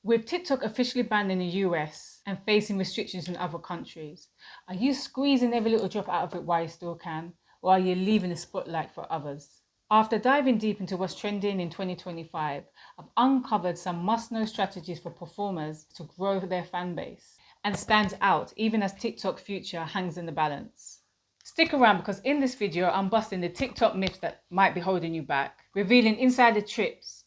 With TikTok officially banned in the US and facing restrictions in other countries, are you squeezing every little drop out of it while you still can? Or are you leaving the spotlight for others? After diving deep into what's trending in 2025, I've uncovered some must-know strategies for performers to grow their fan base and stand out even as TikTok future hangs in the balance. Stick around because in this video, I'm busting the TikTok myths that might be holding you back, revealing inside the tips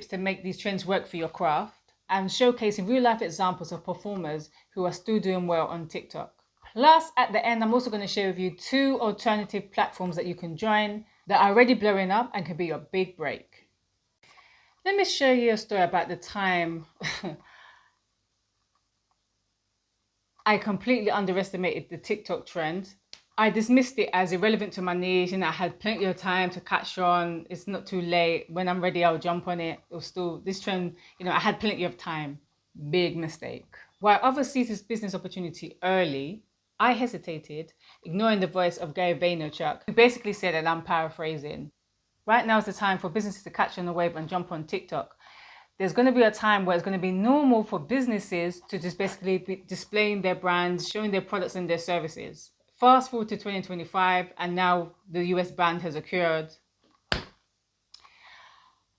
to make these trends work for your craft, and showcasing real-life examples of performers who are still doing well on TikTok. Plus, at the end, I'm also going to share with you 2 alternative platforms that you can join that are already blowing up and can be your big break. Let me share you a story about the time I completely underestimated the TikTok trend. I dismissed it as irrelevant to my niche and I had plenty of time to catch on. It's not too late. When I'm ready, I'll jump on it. It was still this trend, I had plenty of time. Big mistake. While others seized this business opportunity early, I hesitated, ignoring the voice of Gary Vaynerchuk, who basically said, and I'm paraphrasing, right now is the time for businesses to catch on the wave and jump on TikTok. There's going to be a time where it's going to be normal for businesses to just basically be displaying their brands, showing their products and their services. Fast forward to 2025, and now the US ban has occurred.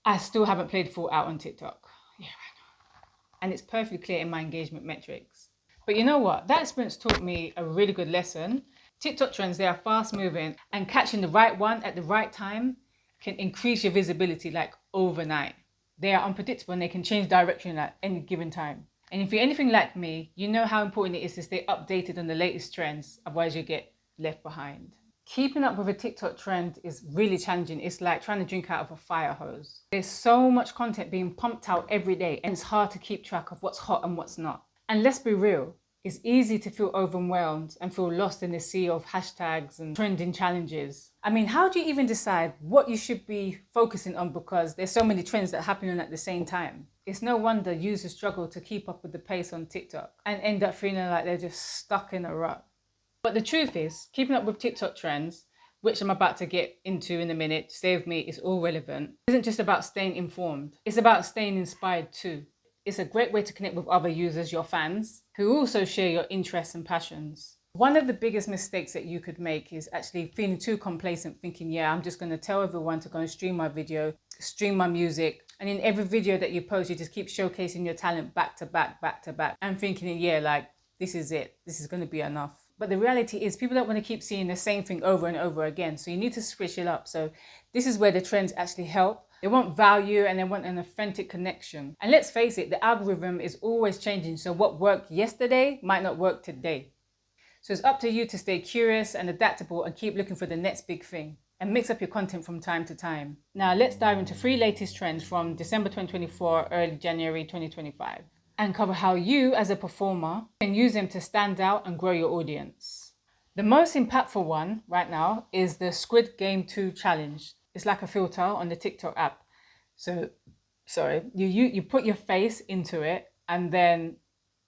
I still haven't played full out on TikTok. Yeah, I know. And it's perfectly clear in my engagement metrics. But you know what? That experience taught me a really good lesson. TikTok trends, they are fast moving, and catching the right one at the right time can increase your visibility like overnight. They are unpredictable and they can change direction at any given time. And if you're anything like me, you know how important it is to stay updated on the latest trends, otherwise you get left behind. Keeping up with a TikTok trend is really challenging. It's like trying to drink out of a fire hose. There's so much content being pumped out every day and it's hard to keep track of what's hot and what's not. And let's be real, it's easy to feel overwhelmed and feel lost in the sea of hashtags and trending challenges. I mean, how do you even decide what you should be focusing on because there's so many trends that are happening at the same time? It's no wonder users struggle to keep up with the pace on TikTok and end up feeling like they're just stuck in a rut. But the truth is, keeping up with TikTok trends, which I'm about to get into in a minute, stay with me, is all relevant, isn't just about staying informed. It's about staying inspired too. It's a great way to connect with other users, your fans, who also share your interests and passions. One of the biggest mistakes that you could make is actually feeling too complacent, thinking, yeah, I'm just going to tell everyone to go and stream my video, stream my music. And in every video that you post, you just keep showcasing your talent back to back, and thinking, yeah, like, this is it. This is going to be enough. But the reality is people don't want to keep seeing the same thing over and over again. So you need to switch it up. So this is where the trends actually help. They want value and they want an authentic connection. And let's face it, the algorithm is always changing. So what worked yesterday might not work today. So it's up to you to stay curious and adaptable and keep looking for the next big thing and mix up your content from time to time. Now let's dive into 3 latest trends from December 2024, early January 2025, and cover how you as a performer can use them to stand out and grow your audience. The most impactful one right now is the Squid Game 2 challenge. It's like a filter on the TikTok app. So, you put your face into it and then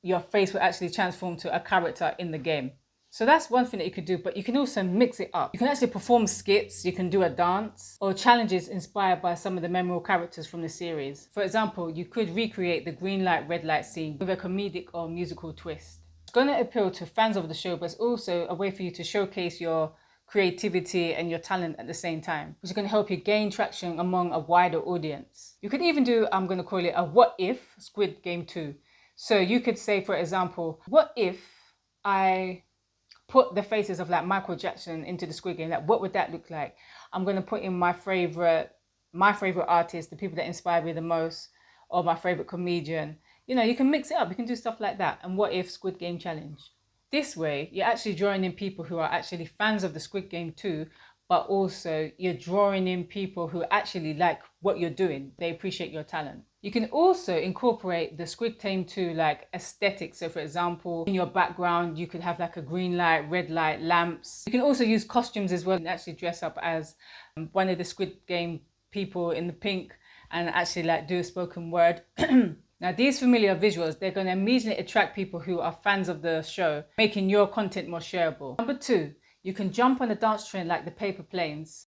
your face will actually transform to a character in the game. So that's one thing that you could do, but you can also mix it up. You can actually perform skits, you can do a dance, or challenges inspired by some of the memorable characters from the series. For example, you could recreate the green light, red light scene with a comedic or musical twist. It's going to appeal to fans of the show, but it's also a way for you to showcase your creativity and your talent at the same time, which is going to help you gain traction among a wider audience. You could even do, I'm going to call it a what if Squid Game 2. So you could say, for example, what if I put the faces of like Michael Jackson into the Squid Game? Like, what would that look like? I'm going to put in my favorite artists, the people that inspire me the most, or my favorite comedian. You can mix it up. You can do stuff like that. And what if Squid Game challenge? This way, you're actually drawing in people who are actually fans of the Squid Game too, but also you're drawing in people who actually like what you're doing. They appreciate your talent. You can also incorporate the Squid Game 2 like aesthetic. So for example, in your background, you could have like a green light, red light, lamps. You can also use costumes as well and actually dress up as one of the Squid Game people in the pink and actually like do a spoken word. Now, these familiar visuals, they're going to immediately attract people who are fans of the show, making your content more shareable. Number 2, you can jump on a dance trend like the paper planes.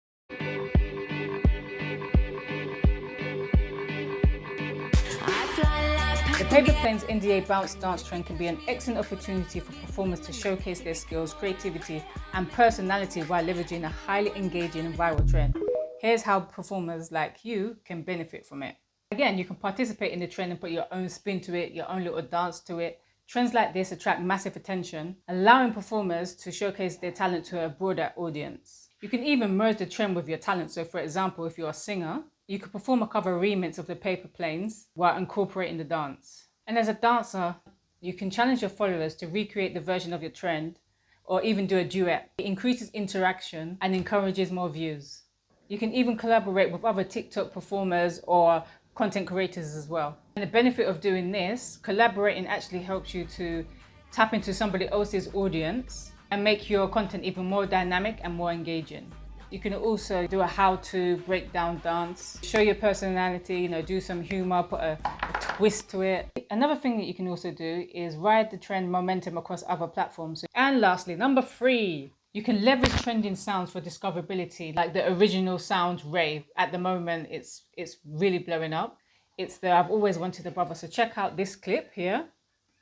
The Paper Planes NDA bounce dance trend can be an excellent opportunity for performers to showcase their skills, creativity, and personality while leveraging a highly engaging and viral trend. Here's how performers like you can benefit from it. Again, you can participate in the trend and put your own spin to it, your own little dance to it. Trends like this attract massive attention, allowing performers to showcase their talent to a broader audience. You can even merge the trend with your talent. So for example, if you're a singer, you could perform a cover remix of the Paper Planes while incorporating the dance. And as a dancer, you can challenge your followers to recreate the version of your trend or even do a duet. It increases interaction and encourages more views. You can even collaborate with other TikTok performers or content creators as well. And the benefit of doing this, collaborating actually helps you to tap into somebody else's audience and make your content even more dynamic and more engaging. You can also do a how-to breakdown dance, show your personality, do some humor, put a twist to it. Another thing that you can also do is ride the trend momentum across other platforms. And lastly, number 3, you can leverage trending sounds for discoverability, like the original sound rave. At the moment, it's really blowing up. It's the I've Always Wanted a Brother. So check out this clip here.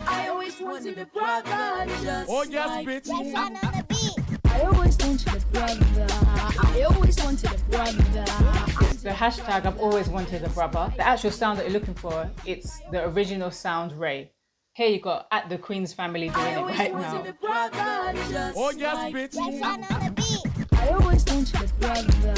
I always wanted a brother, just oh yes, like bitch. I always wanted a brother. I always wanted a brother. It's the hashtag I've always wanted a brother. The actual sound that you're looking for, it's the original sound rave. Here you got at the Queen's family doing it right now. Oh yes, bitch. I always wanted a brother.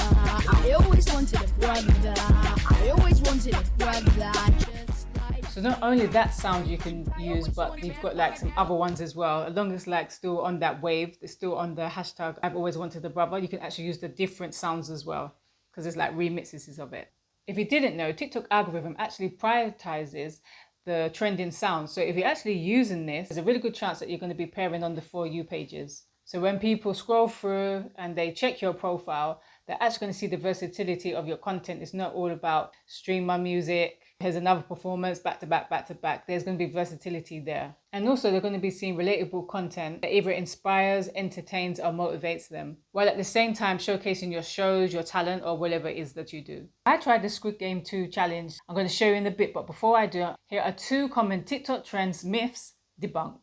I always wanted a brother. I always wanted a brother. Just like. So not only that sound you can use, but you've got like some other ones as well. As long as like still on that wave, it's still on the hashtag I've always wanted a brother, you can actually use the different sounds as well, because there's like remixes of it. If you didn't know, TikTok algorithm actually prioritizes the trending sounds. So if you're actually using this, there's a really good chance that you're going to be pairing on the For You pages. So when people scroll through and they check your profile, they're actually going to see the versatility of your content. It's not all about stream my music, here's another performance, back to back, back to back. There's going to be versatility there. And also they're going to be seeing relatable content that either inspires, entertains, or motivates them, while at the same time showcasing your shows, your talent, or whatever it is that you do. I tried the Squid Game 2 challenge. I'm going to show you in a bit, but before I do, here are 2 common TikTok trends myths debunked.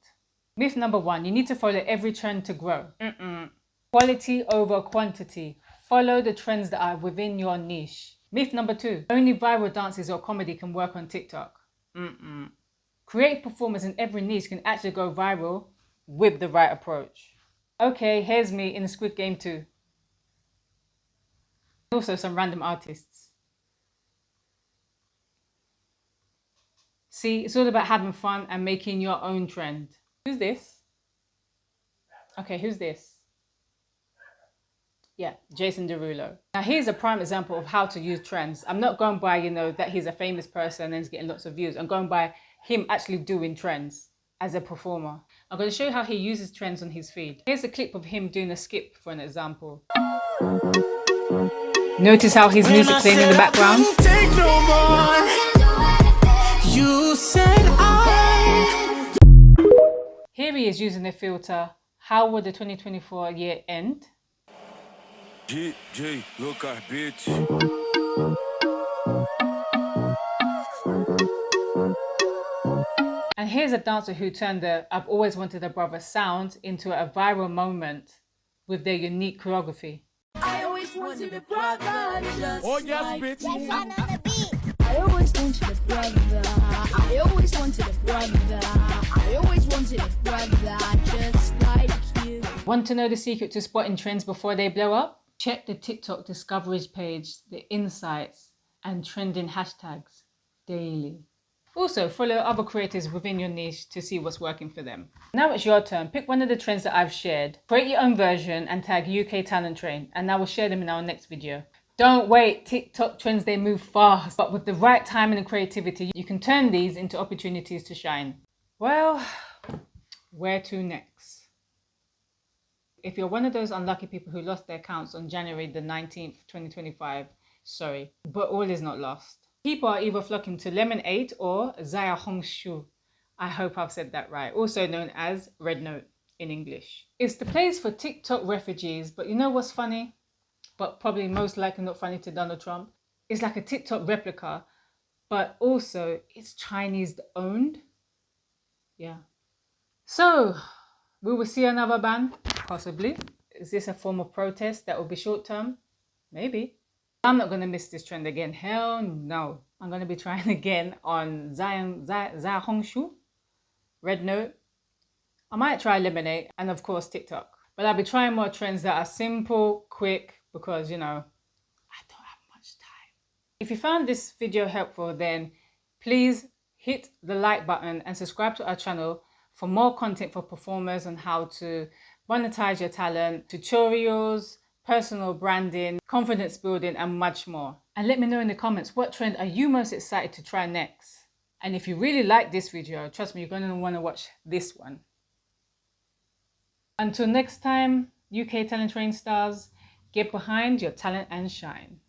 Myth number 1, you need to follow every trend to grow. Quality over quantity. Follow the trends that are within your niche. Myth number 2, only viral dances or comedy can work on TikTok. Creative performers in every niche can actually go viral with the right approach. Okay, here's me in Squid Game 2. Also some random artists. See, it's all about having fun and making your own trend. Who's this? Okay, who's this? Yeah, Jason Derulo. Now here's a prime example of how to use trends. I'm not going by, that he's a famous person and he's getting lots of views. I'm going by him actually doing trends as a performer. I'm going to show you how he uses trends on his feed. Here's a clip of him doing a skip for an example. Notice how his music playing in the background? Take no more. You said Here he is using the filter, how would the 2024 year end? GG, look at bitch. And here's a dancer who turned the I've always wanted a brother sound into a viral moment with their unique choreography. I always wanted a brother, just Oh yes, like bitch. I always wanted a brother. I always wanted a brother. I always wanted a brother, just like you. Want to know the secret to spotting trends before they blow up? Check the TikTok discoveries page, the insights, and trending hashtags daily. Also, follow other creators within your niche to see what's working for them. Now it's your turn. Pick one of the trends that I've shared, create your own version and tag UK Talent Train, and I will share them in our next video. Don't wait, TikTok trends, they move fast, but with the right timing and creativity, you can turn these into opportunities to shine. Well, where to next? If you're one of those unlucky people who lost their accounts on January the 19th, 2025, sorry, but all is not lost. People are either flocking to Lemonade or Zaya Hongshu. I hope I've said that right. Also known as Red Note in English. It's the place for TikTok refugees, but you know what's funny? But probably most likely not funny to Donald Trump. It's like a TikTok replica but also it's Chinese owned. Yeah. So we will see another ban, possibly. Is this a form of protest that will be short term? Maybe. I'm not going to miss this trend again. Hell no. I'm going to be trying again on Hongshu, Red Note. I might try Lemonade and of course TikTok. But I'll be trying more trends that are simple, quick, because you know, I don't have much time. If you found this video helpful, then please hit the like button and subscribe to our channel for more content for performers on how to monetize your talent, tutorials, personal branding, confidence building, and much more. And let me know in the comments, what trend are you most excited to try next? And if you really like this video, trust me, you're going to want to watch this one. Until next time, UK Talent Train Stars, get behind your talent and shine.